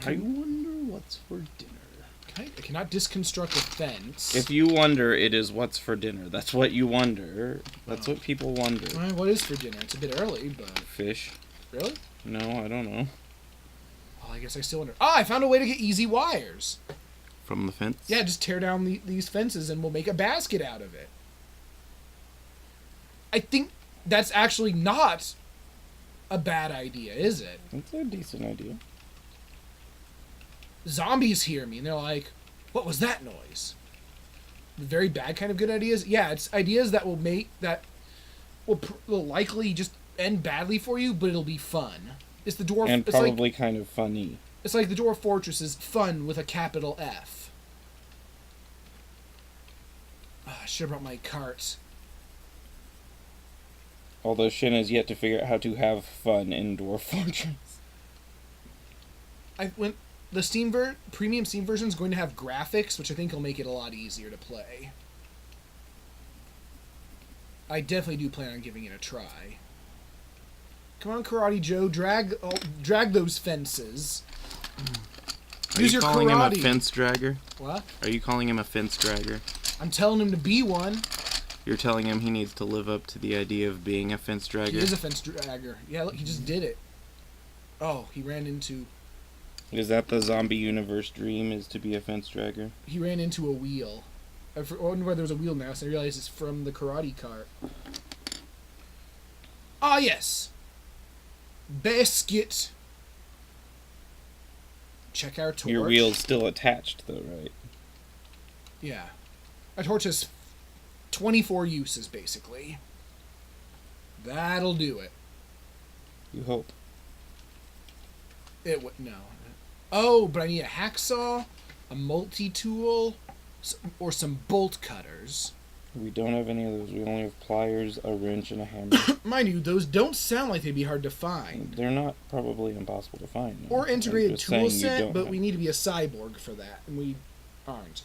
I wonder what's for dinner. I cannot disconstruct a fence. If you wonder, it is what's for dinner. That's what you wonder. That's what people wonder. Alright, what is for dinner? It's a bit early, but... Fish. Really? No, I don't know. Well, I guess I still wonder. I found a way to get easy wires. From the fence? Yeah, just tear down these fences and we'll make a basket out of it. I think that's actually not a bad idea, is it? That's a decent idea. Zombies hear me and they're like, what was that noise? The very bad kind of good ideas? Yeah, it's ideas that will will likely just end badly for you, but it'll be fun. It's the dwarf... And probably kind of funny. It's like the Dwarf Fortress is fun with a capital F. I should have brought my cart. Although Shin has yet to figure out how to have fun in Dwarf Fortress. The premium Steam version is going to have graphics, which I think will make it a lot easier to play. I definitely do plan on giving it a try. Come on, Karate Joe, drag those fences. Are you calling him a fence dragger? What? Are you calling him a fence dragger? I'm telling him to be one. You're telling him he needs to live up to the idea of being a fence dragger? He is a fence dragger. Yeah, look, he just did it. Oh, he ran into... Is that the zombie universe dream, is to be a fence dragger? He ran into a wheel. I wonder why there was a wheel now, so I realized it's from the karate cart. Ah, yes! Basket! Check our torch. Your wheel's still attached, though, right? Yeah. Our torch has 24 uses, basically. That'll do it. You hope. No. Oh, but I need a hacksaw, a multi-tool, or some bolt cutters. We don't have any of those. We only have pliers, a wrench, and a hammer. Mind you, those don't sound like they'd be hard to find. They're not probably impossible to find. No. Or integrated tool set, but have... we need to be a cyborg for that, and we aren't.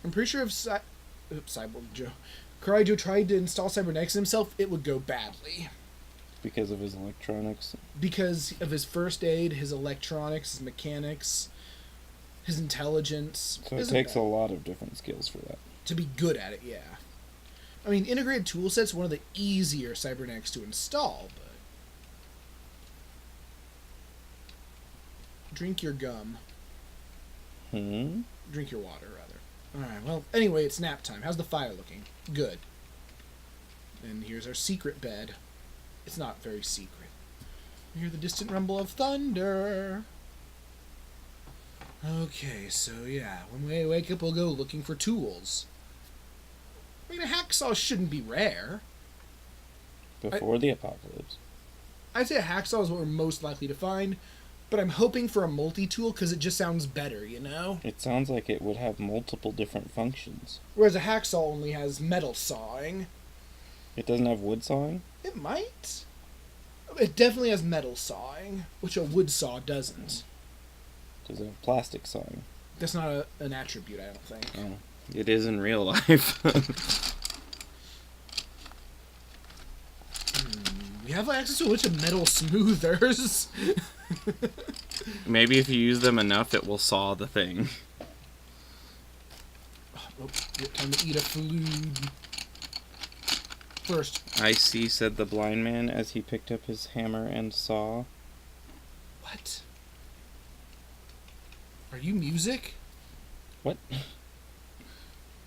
I'm pretty sure if Cyborg Joe... Karate Joe tried to install cybernetics himself, it would go badly. Because of his electronics? Because of his first aid, his electronics, his mechanics, his intelligence. So it takes a lot of different skills for that. To be good at it, yeah. I mean, integrated tool set's one of the easier cybernetics to install, but... Drink your gum. Drink your water, rather. Alright, well, anyway, it's nap time. How's the fire looking? Good. And here's our secret bed. It's not very secret. You hear the distant rumble of thunder. Okay, so yeah, when we wake up, we'll go looking for tools. I mean, a hacksaw shouldn't be rare. Before the apocalypse. I'd say a hacksaw is what we're most likely to find, but I'm hoping for a multi-tool because it just sounds better, you know? It sounds like it would have multiple different functions. Whereas a hacksaw only has metal sawing. It doesn't have wood sawing? It might. It definitely has metal sawing, which a wood saw doesn't. Does it have plastic sawing? That's not an attribute, I don't think. Oh, it is in real life. We have access to a bunch of metal smoothers. Maybe if you use them enough, it will saw the thing. Oh, time to eat a food. First. I see, said the blind man as he picked up his hammer and saw. What? Are you music? What?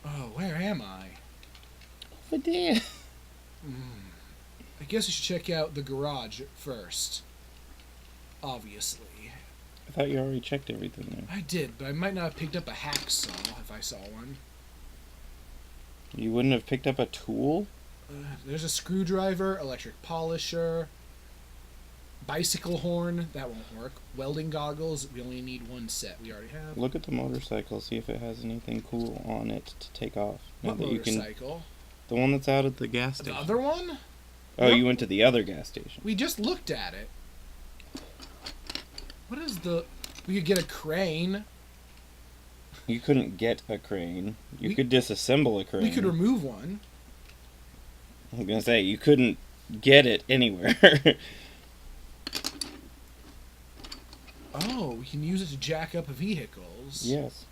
Oh, where am I? Over there. I guess I should check out the garage first. Obviously. I thought you already checked everything there. I did, but I might not have picked up a hacksaw if I saw one. You wouldn't have picked up a tool? There's a screwdriver, electric polisher, bicycle horn. That won't work. Welding goggles. We only need one set. We already have. Look at the motorcycle. See if it has anything cool on it to take off. What motorcycle? The one that's out at the gas station. The other one? Oh, you went to the other gas station. We just looked at it. What is the... We could get a crane. You couldn't get a crane. You could disassemble a crane. We could remove one. I was going to say, you couldn't get it anywhere. Oh, we can use it to jack up vehicles. Yes.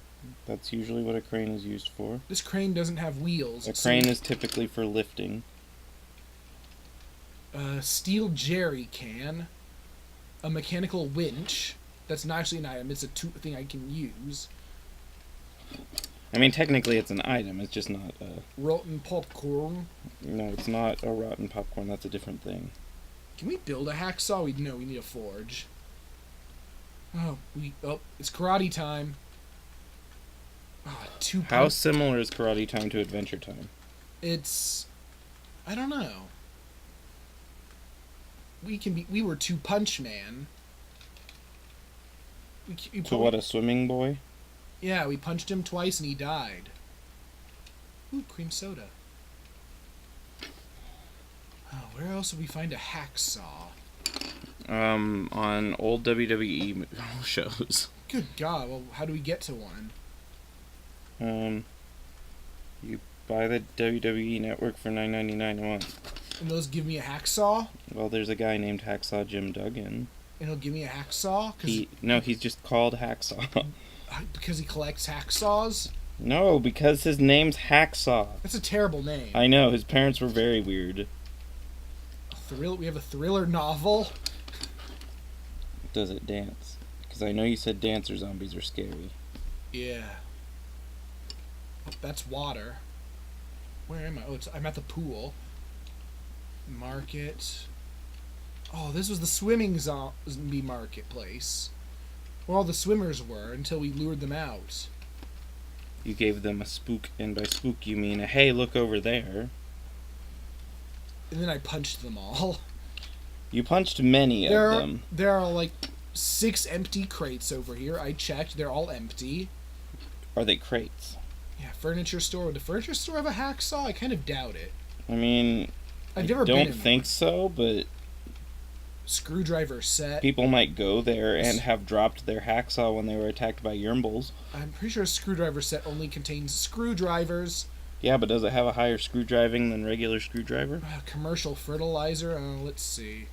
That's usually what a crane is used for. This crane doesn't have wheels. A crane is typically for lifting. Steel jerry can. A mechanical winch. That's not actually an item. It's a thing I can use. I mean, technically it's an item. It's just not Rotten popcorn. No, it's not a rotten popcorn. That's a different thing. Can we build a hacksaw? We need a forge. Oh, it's karate time. Oh, How similar is karate time to Adventure Time? It's, I don't know. We were Two Punch Man. To what, a swimming boy? Yeah, we punched him twice and he died. Ooh, cream soda. Oh, where else would we find a hacksaw? On old WWE shows. Good God, well, how do we get to one? You buy the WWE Network for $9.99 a month. And those give me a hacksaw? Well, there's a guy named Hacksaw Jim Duggan. And he'll give me a hacksaw? He's just called Hacksaw. Because he collects hacksaws? No, because his name's Hacksaw. That's a terrible name. I know, his parents were very weird. We have a thriller novel? Does it dance? Because I know you said dancer zombies are scary. Yeah. Oh, that's water. Where am I? Oh, I'm at the pool. Market. Oh, this was the swimming zombie marketplace. Where all the swimmers were until we lured them out. You gave them a spook, and by spook you mean a hey, look over there. And then I punched them all. You punched many of them. There are like 6 empty crates over here. I checked. They're all empty. Are they crates? Yeah, furniture store. Would the furniture store have a hacksaw? I kind of doubt it. I mean, I've never don't been in think one. so, but Screwdriver set. people might go there and have dropped their hacksaw when they were attacked by Yurmbles. I'm pretty sure a screwdriver set only contains screwdrivers. Yeah, but does it have a higher screwdriving than regular screwdriver? Commercial fertilizer. Let's see.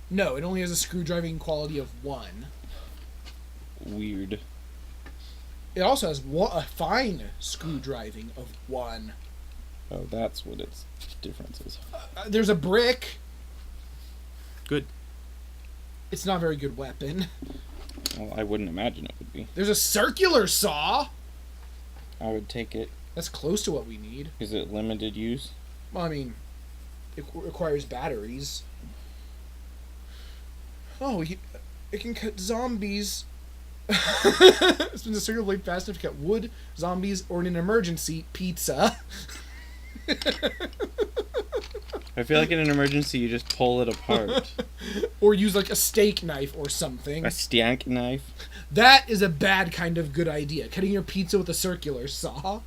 No, it only has a screwdriving quality of 1. Weird. It also has a fine screwdriving of 1. Oh, that's what its difference is. There's a brick. Good. It's not a very good weapon. Well, I wouldn't imagine it would be. There's a circular saw. I would take it. That's close to what we need. Is it limited use? Well, I mean, it requires batteries. Oh, it can cut zombies. Spins a circular blade fast enough to cut wood, zombies, or in an emergency, pizza. I feel like in an emergency you just pull it apart. Or use like a steak knife or something. A stank knife. That is a bad kind of good idea. Cutting your pizza with a circular saw.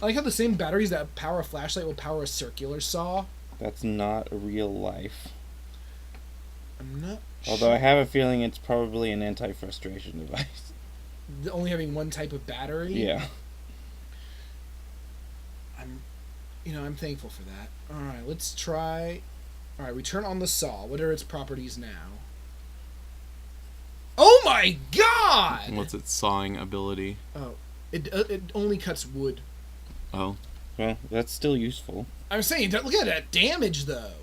I like how the same batteries that power a flashlight will power a circular saw. That's not a real life. I'm not Although I have a feeling it's probably an anti-frustration device. only having one type of battery. Yeah. I'm thankful for that. All right, let's try. All right, we turn on the saw. What are its properties now? Oh my God! What's its sawing ability? Oh, it only cuts wood. Oh. Well, that's still useful. I'm saying, look at that damage though.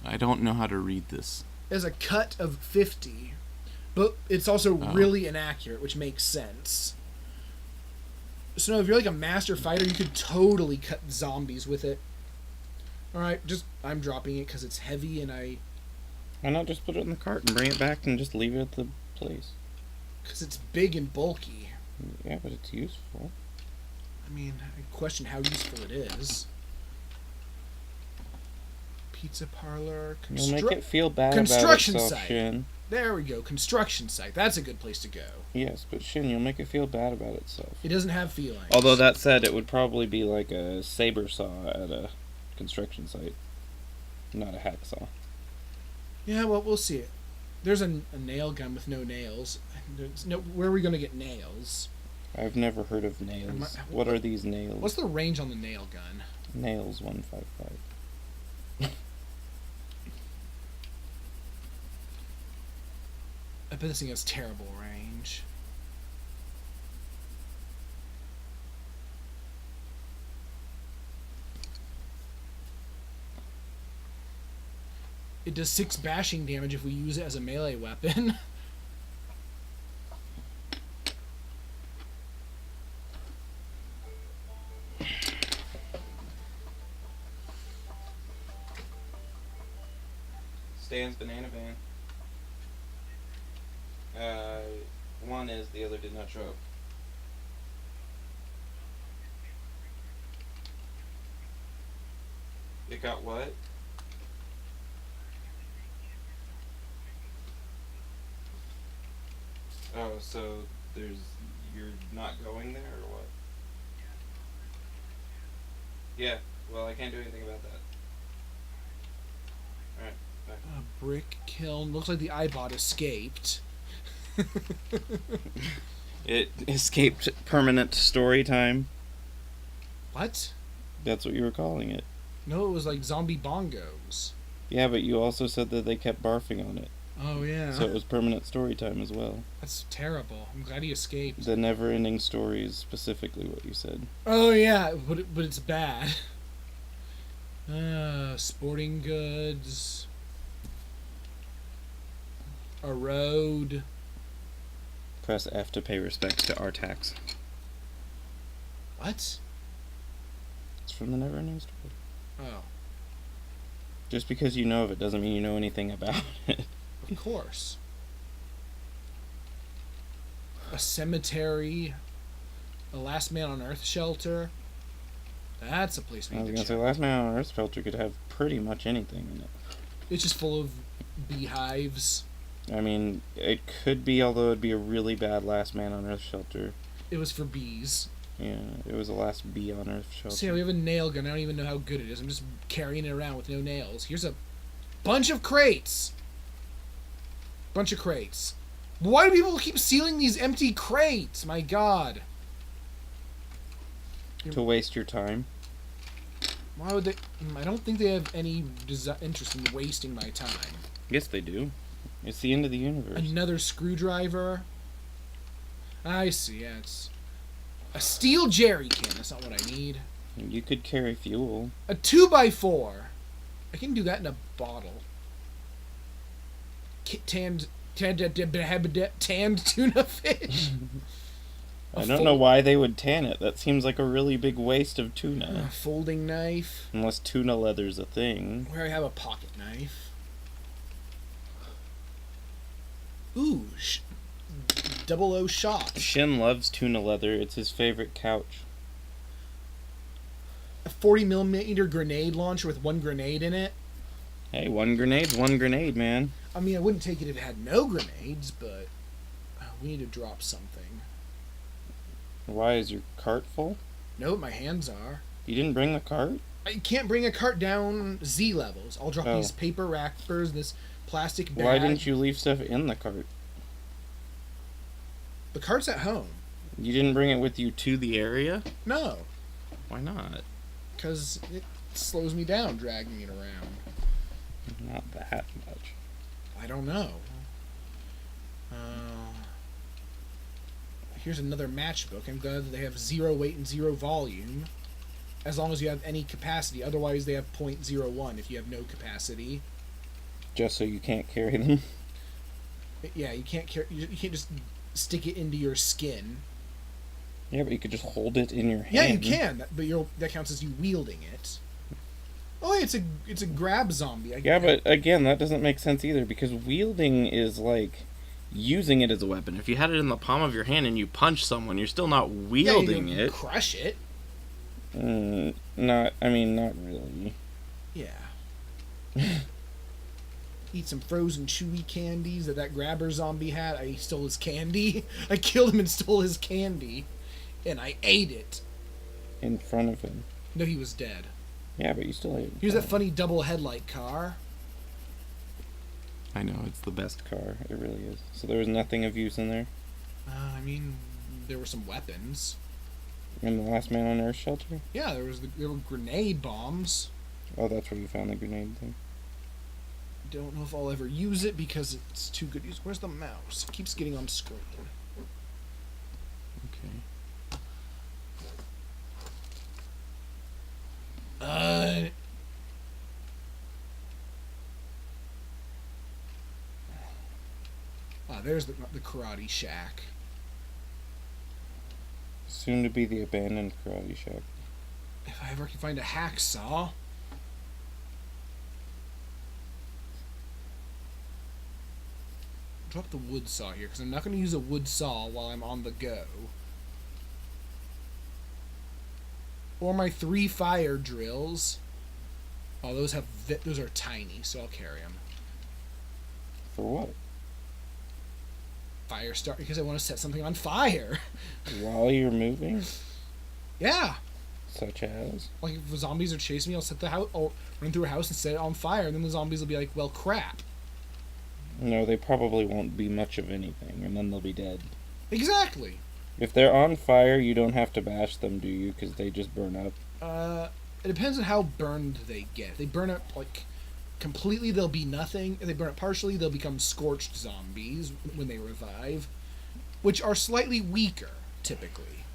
I don't know how to read this. There's a cut of 50, but it's also really inaccurate, which makes sense. So no, if you're like a master fighter, you could totally cut zombies with it. Alright, I'm dropping it because it's heavy and Why not just put it in the cart and bring it back and just leave it at the place? because it's big and bulky. Yeah, but it's useful. I mean, I question how useful it is. Pizza parlor. You'll make it feel bad construction about itself, site. Shin. There we go. Construction site. That's a good place to go. Yes, but Shin, you'll make it feel bad about itself. It doesn't have feelings. Although that said, it would probably be like a saber saw at a construction site, not a hacksaw. Yeah, well, we'll see it. There's a nail gun with no nails. Where are we going to get nails? I've never heard of nails. What are these nails? What's the range on the nail gun? Nails 155. I bet this thing has terrible range. It does 6 bashing damage if we use it as a melee weapon. Stan's banana van. One is, the other did not show up. It got what? Oh, so you're not going there or what? Yeah, well, I can't do anything about that. Alright, bye. A brick kiln. Looks like the iBot escaped. It escaped permanent story time. What? That's what you were calling it. No, it was like zombie bongos. Yeah, but you also said that they kept barfing on it. Oh, yeah. So it was permanent story time as well. That's terrible. I'm glad he escaped. The never-ending story is specifically what you said. Oh, yeah, but it's bad. Sporting goods. A road. Press F to pay respects to Artax. What? It's from the never-ending story. Oh. Just because you know of it doesn't mean you know anything about it. Of course. A cemetery. A Last Man on Earth shelter. That's a place we I was need gonna to say, check. Last Man on Earth shelter could have pretty much anything in it. It's just full of beehives. I mean, it could be, although it'd be a really bad Last Man on Earth shelter. It was for bees. Yeah, it was the last bee on Earth shelter. See, we have a nail gun. I don't even know how good it is. I'm just carrying it around with no nails. Here's a bunch of crates. Bunch of crates. Why do people keep sealing these empty crates? My God. To waste your time. Why would they? I don't think they have any interest in wasting my time. Yes, they do. It's the end of the universe. Another screwdriver. I see. Yeah, it's a steel jerry can. That's not what I need. You could carry fuel. A 2x4. I can do that in a bottle. Tanned tuna fish. I don't know why they would tan it. That seems like a really big waste of tuna. A folding knife. Unless tuna leather's a thing. Where I have a pocket knife. Ooh, 00 shots. Shin loves tuna leather. It's his favorite couch. A 40mm grenade launcher with 1 grenade in it. Hey, one grenade's one grenade, man. I mean, I wouldn't take it if it had no grenades, but we need to drop something. Why is your cart full? No, my hands are. You didn't bring the cart? I can't bring a cart down Z levels. I'll drop Oh. these paper wrappers, this plastic bag. Why didn't you leave stuff in the cart? The cart's at home. You didn't bring it with you to the area? No, Why not? because it slows me down dragging it around. Not that much. I don't know. Here's another matchbook. I'm glad that they have 0 weight and 0 volume. As long as you have any capacity. Otherwise, they have 0.01 if you have no capacity. Just so you can't carry them? Yeah, you can't you can't just stick it into your skin. Yeah, but you could just hold it in your hand. Yeah, you can, but that counts as you wielding it. Oh, hey, it's a grab zombie. Yeah, but again, that doesn't make sense either, because wielding is like using it as a weapon. If you had it in the palm of your hand and you punch someone, you're still not wielding you it. Crush it. Not really. Yeah. Eat some frozen chewy candies that grabber zombie had. I stole his candy. I killed him and stole his candy. And I ate it. In front of him. No, he was dead. Yeah, but you still ate it. Here's that funny double headlight car. I know, it's the best car. It really is. So there was nothing of use in there? I mean, there were some weapons. In the Last Man on Earth shelter? Yeah, there were grenade bombs. Oh, that's where you found the grenade thing. Don't know if I'll ever use it because it's too good to use. Where's the mouse? It keeps getting on screen. Okay. There's the karate shack. Soon to be the abandoned karate shack. If I ever can find a hacksaw. Drop the wood saw here, because I'm not going to use a wood saw while I'm on the go. Or my 3 fire drills. Oh, those are tiny, so I'll carry them. For what? Fire start, because I want to set something on fire. While you're moving? Yeah. Such as? Like, if the zombies are chasing me, I'll run through a house and set it on fire, and then the zombies will be like, well, crap. No, they probably won't be much of anything, and then they'll be dead. Exactly. If they're on fire, you don't have to bash them, do you? Because they just burn up. It depends on how burned they get. If they burn up, like, completely, they'll be nothing. If they burn up partially, they'll become scorched zombies when they revive, which are slightly weaker, typically.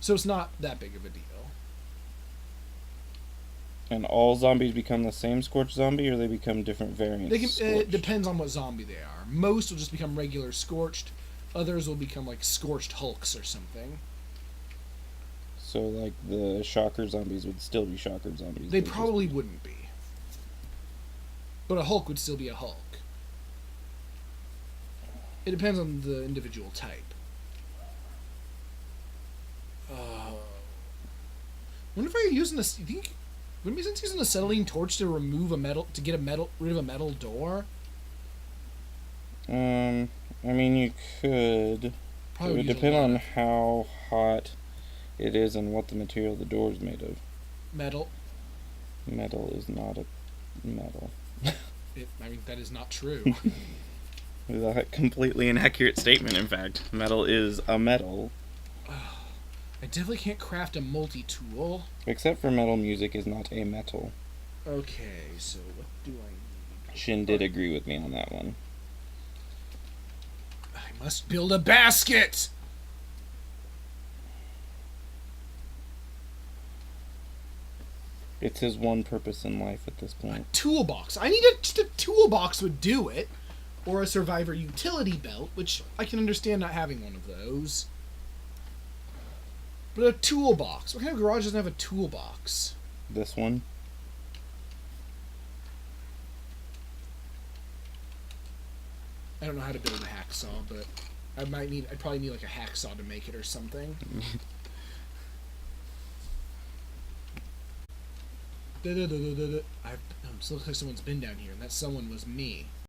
So it's not that big of a deal. And all zombies become the same scorched zombie, or they become different variants? It depends on what zombie they are. Most will just become regular scorched. Others will become like scorched hulks or something. So, like, the shocker zombies would still be shocker zombies. They probably wouldn't be. But a hulk would still be a hulk. It depends on the individual type. Wonder if I'm using this. You think? Wouldn't it make sense using a acetylene torch to remove rid of a metal door? I mean, you could. Probably It would depend on how hot it is and what the material the door is made of. Metal. Metal is not a metal. That is not true. A completely inaccurate statement, in fact. Metal is a metal. I definitely can't craft a multi-tool. Except for metal music is not a metal. Okay, so what do I need? Shin did agree with me on that one. I must build a basket! It's his one purpose in life at this A point. toolbox. I need just a toolbox would do it. Or a survivor utility belt, which I can understand not having one of those. But a toolbox. What kind of garage doesn't have a toolbox? This one? I don't know how to build a hacksaw, but I'd probably need like a hacksaw to make it or something. I'm still looks like someone's been down here, and that someone was me.